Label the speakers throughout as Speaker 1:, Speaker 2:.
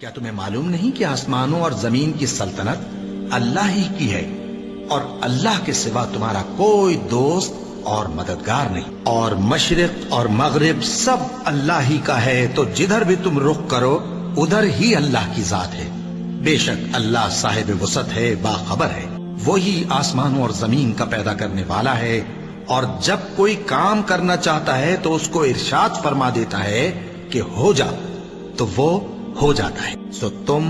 Speaker 1: کیا تمہیں معلوم نہیں کہ آسمانوں اور زمین کی سلطنت اللہ ہی کی ہے اور اللہ کے سوا تمہارا کوئی دوست اور مددگار نہیں، اور مشرق اور مغرب سب اللہ ہی کا ہے، تو جدھر بھی تم رخ کرو ادھر ہی اللہ کی ذات ہے۔ بے شک اللہ صاحب وسعت ہے، باخبر ہے۔ وہی آسمانوں اور زمین کا پیدا کرنے والا ہے، اور جب کوئی کام کرنا چاہتا ہے تو اس کو ارشاد فرما دیتا ہے کہ ہو جا، تو وہ ہو جاتا ہے۔ سو تم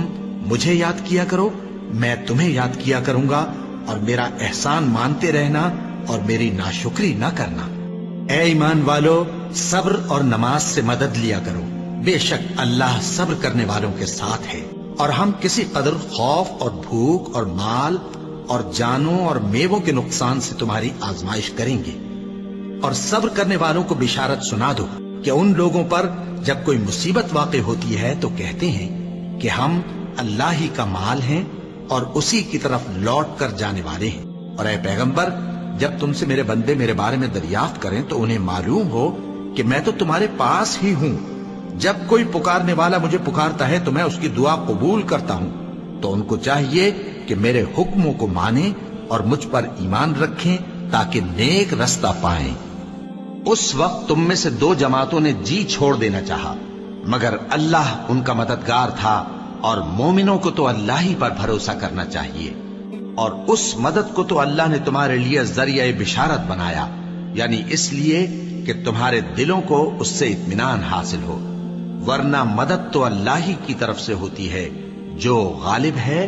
Speaker 1: مجھے یاد کیا کرو، میں تمہیں یاد کیا کروں گا، اور میرا احسان مانتے رہنا اور میری ناشکری نہ کرنا۔ اے ایمان والو، صبر اور نماز سے مدد لیا کرو، بے شک اللہ صبر کرنے والوں کے ساتھ ہے۔ اور ہم کسی قدر خوف اور بھوک اور مال اور جانوں اور میووں کے نقصان سے تمہاری آزمائش کریں گے، اور صبر کرنے والوں کو بشارت سنا دو کہ ان لوگوں پر جب کوئی مصیبت واقع ہوتی ہے تو کہتے ہیں کہ ہم اللہ ہی کا مال ہیں اور اسی کی طرف لوٹ کر جانے والے ہیں۔ اور اے پیغمبر، جب تم سے میرے بندے میرے بارے میں دریافت کریں تو انہیں معلوم ہو کہ میں تو تمہارے پاس ہی ہوں۔ جب کوئی پکارنے والا مجھے پکارتا ہے تو میں اس کی دعا قبول کرتا ہوں، تو ان کو چاہیے کہ میرے حکموں کو مانیں اور مجھ پر ایمان رکھیں تاکہ نیک رستہ پائیں۔ اس وقت تم میں سے دو جماعتوں نے جی چھوڑ دینا چاہا، مگر اللہ ان کا مددگار تھا، اور مومنوں کو تو اللہ ہی پر بھروسہ کرنا چاہیے۔ اور اس مدد کو تو اللہ نے تمہارے لیے ذریعہ بشارت بنایا، یعنی اس لیے کہ تمہارے دلوں کو اس سے اطمینان حاصل ہو، ورنہ مدد تو اللہ ہی کی طرف سے ہوتی ہے جو غالب ہے،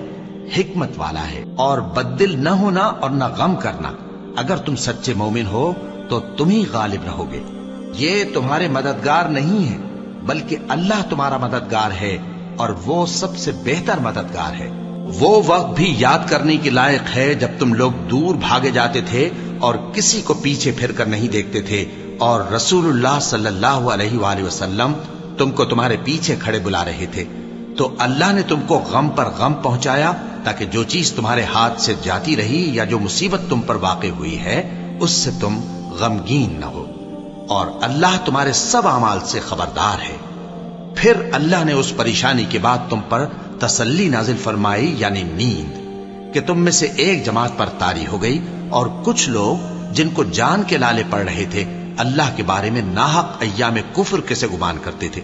Speaker 1: حکمت والا ہے۔ اور بددل نہ ہونا اور نہ غم کرنا، اگر تم سچے مومن ہو تو تم ہی غالب رہو گے۔ یہ تمہارے مددگار نہیں ہے بلکہ اللہ تمہارا مددگار ہے، اور وہ سب سے بہتر مددگار ہے۔ وہ وقت بھی یاد کرنے کی لائق ہے جب تم لوگ دور بھاگے جاتے تھے اور کسی کو پیچھے پھر کر نہیں دیکھتے تھے، اور رسول اللہ صلی اللہ علیہ وآلہ وسلم تم کو تمہارے پیچھے کھڑے بلا رہے تھے، تو اللہ نے تم کو غم پر غم پہنچایا تاکہ جو چیز تمہارے ہاتھ سے جاتی رہی یا جو مصیبت تم پر واقع ہوئی ہے اس سے تم غمگین نہ ہو، اور اللہ تمہارے سب اعمال سے خبردار ہے۔ پھر اللہ نے اس پریشانی کے بعد تم پر تسلی نازل فرمائی، یعنی نیند، کہ تم میں سے ایک جماعت پر طاری ہو گئی، اور کچھ لوگ جن کو جان کے لالے پڑ رہے تھے اللہ کے بارے میں ناحق ایام کفر کے سے گمان کرتے تھے۔